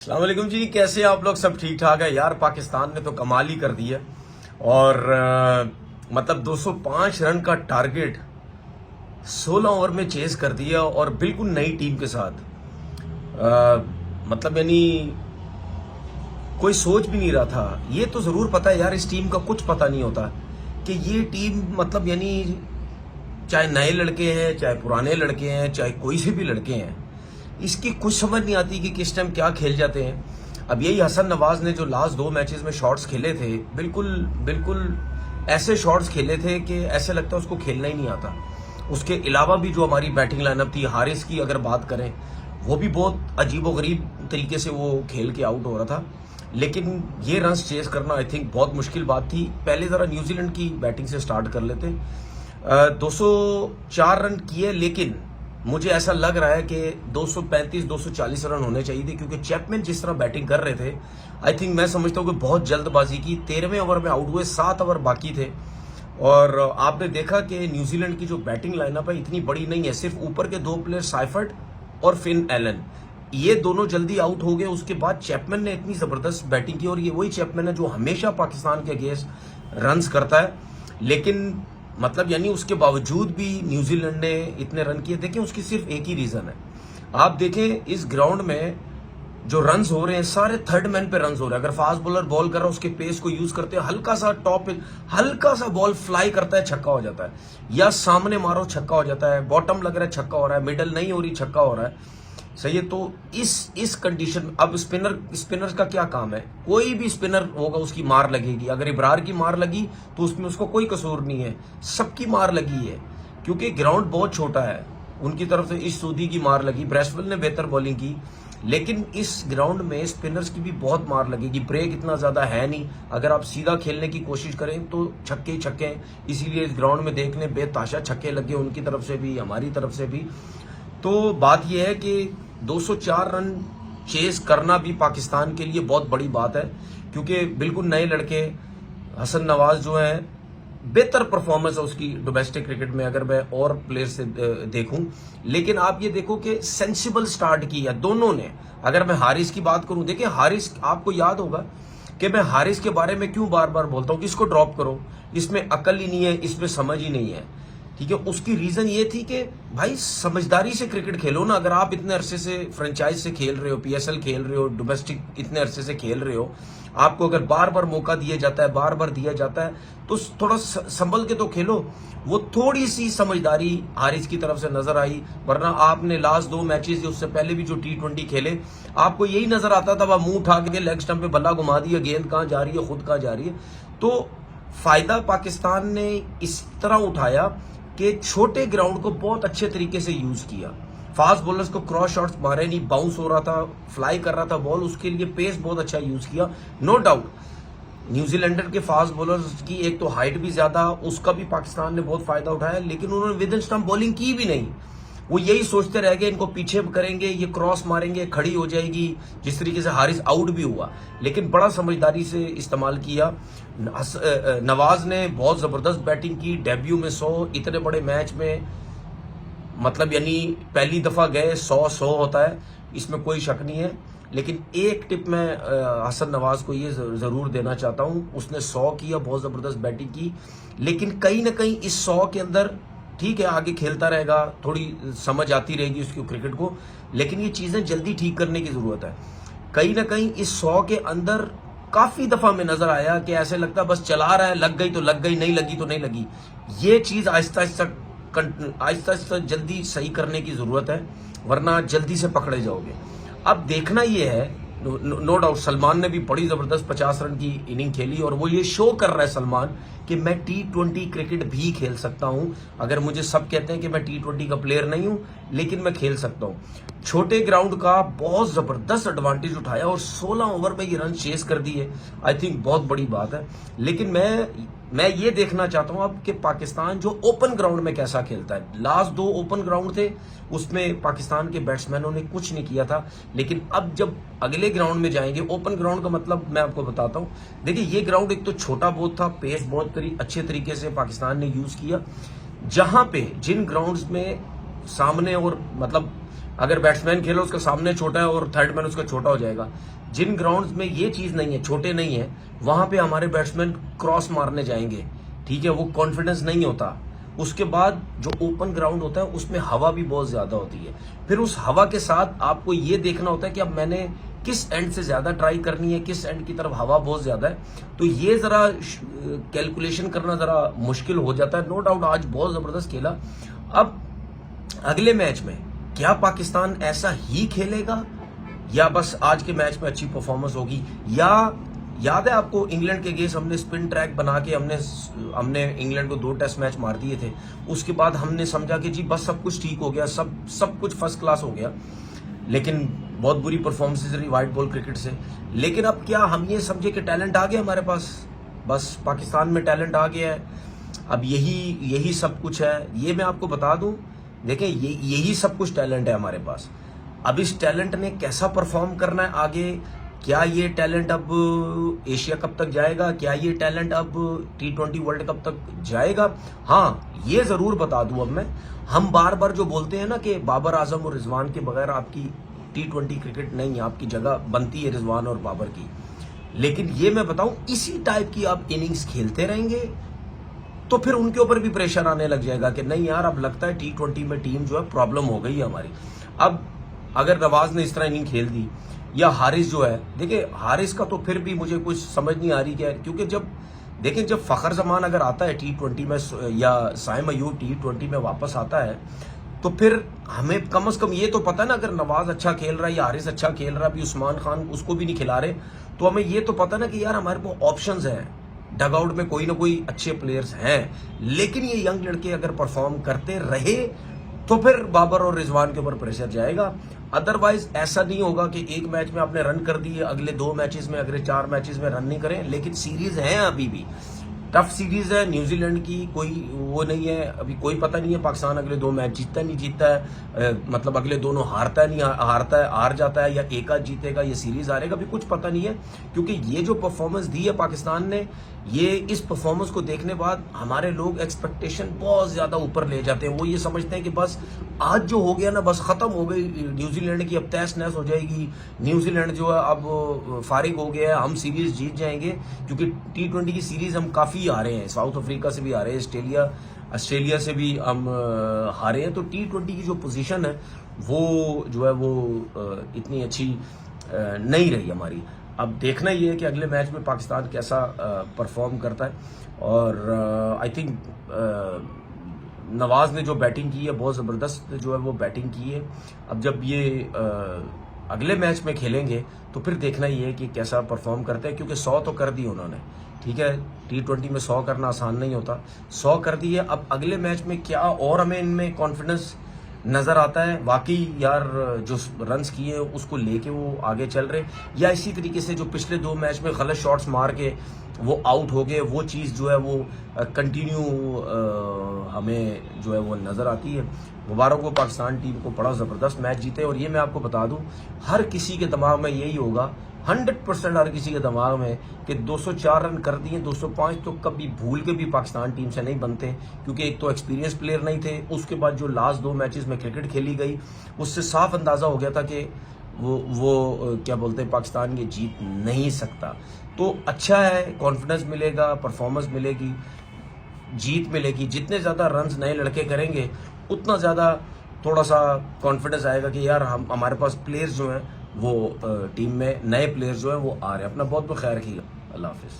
अस्सलाम वालेकुम जी, कैसे आप लोग? सब ठीक ठाक है यार। पाकिस्तान ने तो कमाल ही कर दिया और मतलब 205 रन का टारगेट 16 ओवर में चेस कर दिया और बिल्कुल नई टीम के साथ। मतलब यानी कोई सोच भी नहीं रहा था। ये तो जरूर पता है यार, इस टीम का कुछ पता नहीं होता कि ये टीम मतलब यानी चाहे नए लड़के हैं, चाहे पुराने लड़के हैं, चाहे कोई से भी लड़के हैं, इसकी कुछ समझ नहीं आती कि किस टाइम क्या खेल जाते हैं। अब यही हसन नवाज ने जो लास्ट 2 मैचेस में शॉट्स खेले थे, बिल्कुल बिल्कुल ऐसे शॉट्स खेले थे कि ऐसे लगता है उसको खेलना ही नहीं आता। उसके अलावा भी जो हमारी बैटिंग लाइनअप थी, हारिस की अगर बात करें, वो भी बहुत अजीबोगरीब तरीके से वो खेल के आउट हो रहा था। लेकिन ये रन्स चेस करना आई थिंक बहुत मुश्किल बात थी। पहले जरा न्यूजीलैंड की बैटिंग से स्टार्ट कर लेते। 204 रन किए, लेकिन मुझे ऐसा लग रहा है कि 235-240 रन होने चाहिए थे, क्योंकि चैपमैन जिस तरह बैटिंग कर रहे थे, आई थिंक मैं समझता हूँ कि बहुत जल्दबाजी की। 13वें ओवर में आउट हुए, 7 ओवर बाकी थे और आपने देखा कि न्यूजीलैंड की जो बैटिंग लाइनअप है इतनी बड़ी नहीं है। सिर्फ ऊपर के 2 प्लेयर साइफर्ट और फिन एलन, ये दोनों जल्दी आउट हो गए। उसके बाद चैपमैन ने इतनी जबरदस्त बैटिंग की, और ये वही चैपमैन है जो हमेशा पाकिस्तान के अगेंस्ट रन्स करता है। लेकिन मतलब यानी उसके बावजूद भी न्यूजीलैंड ने इतने रन किए। देखें, उसकी सिर्फ एक ही रीजन है। आप देखें इस ग्राउंड में जो रन्स हो रहे हैं, सारे थर्ड मैन पे रन्स हो रहे हैं। अगर फास्ट बॉलर बॉल कर रहा है, उसके पेस को यूज करते हैं, हल्का सा टॉप पे हल्का सा बॉल फ्लाई करता है, छक्का हो जाता है। या सामने मारो, छक्का हो जाता है। बॉटम लग रहा है, छक्का हो रहा है। मिडल नहीं हो रही, छक्का हो रहा है। सही है। तो इस कंडीशन में अब स्पिनर्स का क्या काम है? कोई भी स्पिनर होगा उसकी मार लगेगी। अगर इब्रार की मार लगी तो उसमें उसको कोई कसूर नहीं है, सबकी मार लगी है, क्योंकि ग्राउंड बहुत छोटा है। उनकी तरफ से इस सूदी की मार लगी, ब्रेसवेल ने बेहतर बॉलिंग की, लेकिन इस ग्राउंड में स्पिनर्स की भी बहुत मार लगेगी। ब्रेक इतना ज्यादा है नहीं। अगर आप सीधा खेलने की कोशिश करें तो छक्के ही छक्के। इसीलिए इस ग्राउंड में देखने बेताशा छक्के लगे, उनकी तरफ से भी, हमारी तरफ से भी। तो बात यह है कि 204 रन चेस करना भी पाकिस्तान के लिए बहुत बड़ी बात है, क्योंकि बिल्कुल नए लड़के हसन नवाज जो है, बेहतर परफॉर्मेंस है उसकी डोमेस्टिक क्रिकेट में अगर मैं और प्लेयर से देखूं। लेकिन आप ये देखो कि सेंसिबल स्टार्ट किया दोनों ने। अगर मैं हारिस की बात करूं, देखिए हारिस, आपको याद होगा कि मैं हारिस के बारे में क्यों बार बार बोलता हूं कि इसको ड्रॉप करो, इसमें अकल ही नहीं है, इसमें समझ ही नहीं है। ठीक है, उसकी रीजन ये थी कि भाई समझदारी से क्रिकेट खेलो ना। अगर आप इतने अरसे से फ्रेंचाइज से खेल रहे हो, पीएसएल खेल रहे हो, डोमेस्टिक इतने अरसे से खेल रहे हो, आपको अगर बार बार मौका दिया जाता है, बार बार दिया जाता है, तो थोड़ा संभल के तो खेलो। वो थोड़ी सी समझदारी हारिस की तरफ से नजर आई। वरना आपने लास्ट 2 मैचेस, उससे पहले भी जो T20 खेले, आपको यही नजर आता था, वह मुंह उठा के लेग स्टंप पे बल्ला घुमा दिया, गेंद कहां जा रही है, खुद कहां जा रही है। तो फायदा पाकिस्तान ने इस तरह उठाया कि छोटे ग्राउंड को बहुत अच्छे तरीके से यूज किया। फास्ट बॉलर्स को क्रॉस शॉट्स मारे नहीं, बाउंस हो रहा था, फ्लाई कर रहा था बॉल, उसके लिए पेस बहुत अच्छा यूज किया। नो डाउट न्यूजीलैंडर के फास्ट बॉलर्स की एक तो हाइट भी ज्यादा, उसका भी पाकिस्तान ने बहुत फायदा उठाया, लेकिन उन्होंने विद इन स्टंप बॉलिंग की भी नहीं। वो यही सोचते रह गए इनको पीछे करेंगे, ये क्रॉस मारेंगे, खड़ी हो जाएगी। जिस तरीके से हारिस आउट भी हुआ, लेकिन बड़ा समझदारी से इस्तेमाल किया। नवाज ने बहुत जबरदस्त बैटिंग की, डेब्यू में 100, इतने बड़े मैच में मतलब यानी पहली दफा गए 100 होता है, इसमें कोई शक नहीं है। लेकिन एक टिप मैं हसन नवाज को ये जरूर देना चाहता हूं, उसने 100 किया, बहुत जबरदस्त बैटिंग की, लेकिन कहीं ना कहीं इस 100 के अंदर, ठीक है आगे खेलता रहेगा, थोड़ी समझ आती रहेगी उसकी क्रिकेट को, लेकिन ये चीजें जल्दी ठीक करने की जरूरत है। कहीं ना कहीं इस 100 के अंदर काफी दफा में नजर आया कि ऐसे लगता बस चला रहा है, लग गई तो लग गई, नहीं लगी तो नहीं लगी। ये चीज आहिस्ता आहिस्ता जल्दी सही करने की जरूरत है, वरना जल्दी से पकड़े जाओगे। अब देखना यह है, नो डाउट सलमान ने भी बड़ी जबरदस्त 50 रन की इनिंग खेली, और वो ये शो कर रहा है सलमान कि मैं T20 क्रिकेट भी खेल सकता हूं। अगर मुझे सब कहते हैं कि मैं T20 का प्लेयर नहीं हूं, लेकिन मैं खेल सकता हूं। छोटे ग्राउंड का बहुत जबरदस्त एडवांटेज उठाया और 16 ओवर में ये रन चेस कर दिए, आई थिंक बहुत बड़ी बात है। लेकिन मैं ये देखना चाहता हूं अब कि पाकिस्तान जो ओपन ग्राउंड में कैसा खेलता है। लास्ट 2 ओपन ग्राउंड थे, उसमें पाकिस्तान के बैट्समैनों ने कुछ नहीं किया था, लेकिन अब जब अगले ग्राउंड में जाएंगे, ओपन ग्राउंड का मतलब मैं आपको बताता हूं। देखिए ये ग्राउंड एक तो छोटा बहुत था, पेस बहुत अच्छे तरीके से पाकिस्तान ने यूज किया। जहां पे जिन ग्राउंड्स में सामने और मतलब अगर बैट्समैन खेलो उसका सामने छोटा है और थर्ड मैन उसका छोटा हो जाएगा। जिन ग्राउंड्स में ये चीज नहीं है, छोटे नहीं है, वहां पे हमारे बैट्समैन क्रॉस मारने जाएंगे, ठीक है, वो कॉन्फिडेंस नहीं होता। उसके बाद जो ओपन ग्राउंड होता है उसमें हवा भी बहुत ज्यादा होती है। फिर उस हवा के साथ आपको ये देखना होता है कि अब मैंने किस एंड से ज्यादा ट्राई करनी है, किस एंड की तरफ हवा बहुत ज्यादा है, तो ये जरा कैलकुलेशन करना जरा मुश्किल हो जाता है। नो डाउट आज बहुत जबरदस्त खेला। अब अगले मैच में क्या पाकिस्तान ऐसा ही खेलेगा या बस आज के मैच में अच्छी परफॉर्मेंस होगी, या याद है आपको इंग्लैंड के अगेंस्ट हमने स्पिन ट्रैक बना के हमने इंग्लैंड को 2 टेस्ट मैच मार दिए थे। उसके बाद हमने समझा कि जी बस सब कुछ ठीक हो गया, सब कुछ फर्स्ट क्लास हो गया, लेकिन बहुत बुरी परफॉर्मेंस रही व्हाइट बॉल क्रिकेट से। लेकिन अब क्या हम ये समझे कि टैलेंट आ गया हमारे पास, बस पाकिस्तान में टैलेंट आ गया है, अब यही सब कुछ है। ये मैं आपको बता दूं, देखें यही सब कुछ टैलेंट है हमारे पास। अब इस टैलेंट ने कैसा परफॉर्म करना है आगे, क्या ये टैलेंट अब एशिया कप तक जाएगा, क्या ये टैलेंट अब T20 वर्ल्ड कप तक जाएगा। हाँ ये जरूर बता दूं, अब मैं हम बार बार जो बोलते हैं ना कि बाबर आजम और रिजवान के बगैर आपकी T20 क्रिकेट नहीं है, आपकी जगह बनती है रिजवान और बाबर की। लेकिन ये मैं बताऊं, इसी टाइप की आप इनिंग्स खेलते रहेंगे तो फिर उनके ऊपर भी प्रेशर आने लग जाएगा कि नहीं यार अब लगता है T20 में टीम जो है प्रॉब्लम हो गई है हमारी। अब अगर नवाज ने इस तरह इनिंग खेल दी या हारिस जो है, देखिए हारिस का तो फिर भी मुझे कुछ समझ नहीं आ रही क्या है, क्योंकि जब फखर जमान अगर आता है T20 में या साइम अयूब T20 में वापस आता है तो फिर हमें कम से कम ये तो पता है ना, अगर नवाज अच्छा खेल रहा है या हारिस अच्छा खेल रहा है, अभी उस्मान खान उसको भी नहीं खिला रहे, तो हमें ये तो पता ना कि यार हमारे पास ऑप्शंस हैं, डगआउट में कोई ना कोई अच्छे प्लेयर्स हैं। लेकिन ये यंग लड़के अगर परफॉर्म करते रहे तो फिर बाबर और रिजवान के ऊपर प्रेशर जाएगा। अदरवाइज ऐसा नहीं होगा कि एक मैच में आपने रन कर दिए, अगले 2 मैचेस में, अगले 4 मैचेस में रन नहीं करें। लेकिन सीरीज है, अभी भी टफ सीरीज है न्यूजीलैंड की, कोई वो नहीं है, अभी कोई पता नहीं है पाकिस्तान अगले 2 मैच जीतता नहीं जीतता है, मतलब अगले दोनों हारता है नहीं हारता है, हार जाता है, या एक आध जीतेगा, ये सीरीज हारेगा, अभी कुछ पता नहीं है। क्योंकि ये जो परफॉर्मेंस दी है पाकिस्तान ने, ये इस परफॉर्मेंस को देखने बाद हमारे लोग एक्सपेक्टेशन बहुत ज्यादा ऊपर ले जाते हैं। वो ये समझते हैं कि बस आज जो हो गया ना, बस खत्म हो गई न्यूजीलैंड की, अब तहस नहस हो जाएगी, न्यूजीलैंड जो है अब फारिग हो गया है, हम सीरीज जीत जाएंगे। क्योंकि T20 की सीरीज हम काफी हारे हैं, साउथ अफ्रीका से भी हारे, ऑस्ट्रेलिया से भी हम हारे हैं। तो T20 की जो पोजीशन है वो जो है वो इतनी अच्छी नहीं रही हमारी। अब देखना ही है कि अगले मैच में पाकिस्तान कैसा परफॉर्म करता है। और आई थिंक नवाज ने जो बैटिंग की है बहुत ज़बरदस्त जो है वो बैटिंग की है। अब जब ये अगले मैच में खेलेंगे तो फिर देखना ही है कि कैसा परफॉर्म करते हैं, क्योंकि 100 तो कर दी उन्होंने, ठीक है, T20 में 100 करना आसान नहीं होता, 100 कर दी है। अब अगले मैच में क्या और हमें इनमें कॉन्फिडेंस नजर आता है, वाकई यार जो रन्स किए उसको लेके वो आगे चल रहे, या इसी तरीके से जो पिछले 2 मैच में गलत शॉट्स मार के वो आउट हो गए, वो चीज़ जो है वो कंटिन्यू हमें जो है वो नज़र आती है। मुबारक हो पाकिस्तान टीम को, बड़ा ज़बरदस्त मैच जीते। और ये मैं आपको बता दूं, हर किसी के दिमाग में यही होगा, 100% हर किसी के दिमाग में, कि 204 रन कर दिए, 205 तो कभी भूल के भी पाकिस्तान टीम से नहीं बनते, क्योंकि एक तो एक्सपीरियंस प्लेयर नहीं थे, उसके बाद जो लास्ट 2 मैचेस में क्रिकेट खेली गई उससे साफ अंदाज़ा हो गया था कि वो क्या बोलते हैं, पाकिस्तान ये जीत नहीं सकता। तो अच्छा है, कॉन्फिडेंस मिलेगा, परफॉर्मेंस मिलेगी, जीत मिलेगी। जितने ज़्यादा रन्स नए लड़के करेंगे उतना ज़्यादा थोड़ा सा कॉन्फिडेंस आएगा कि यार हमारे पास प्लेयर्स जो हैं वो टीम में नए प्लेयर्स जो हैं वो आ रहे हैं। अपना बहुत बहुत ख्याल रखिएगा। अल्लाह हाफिज़।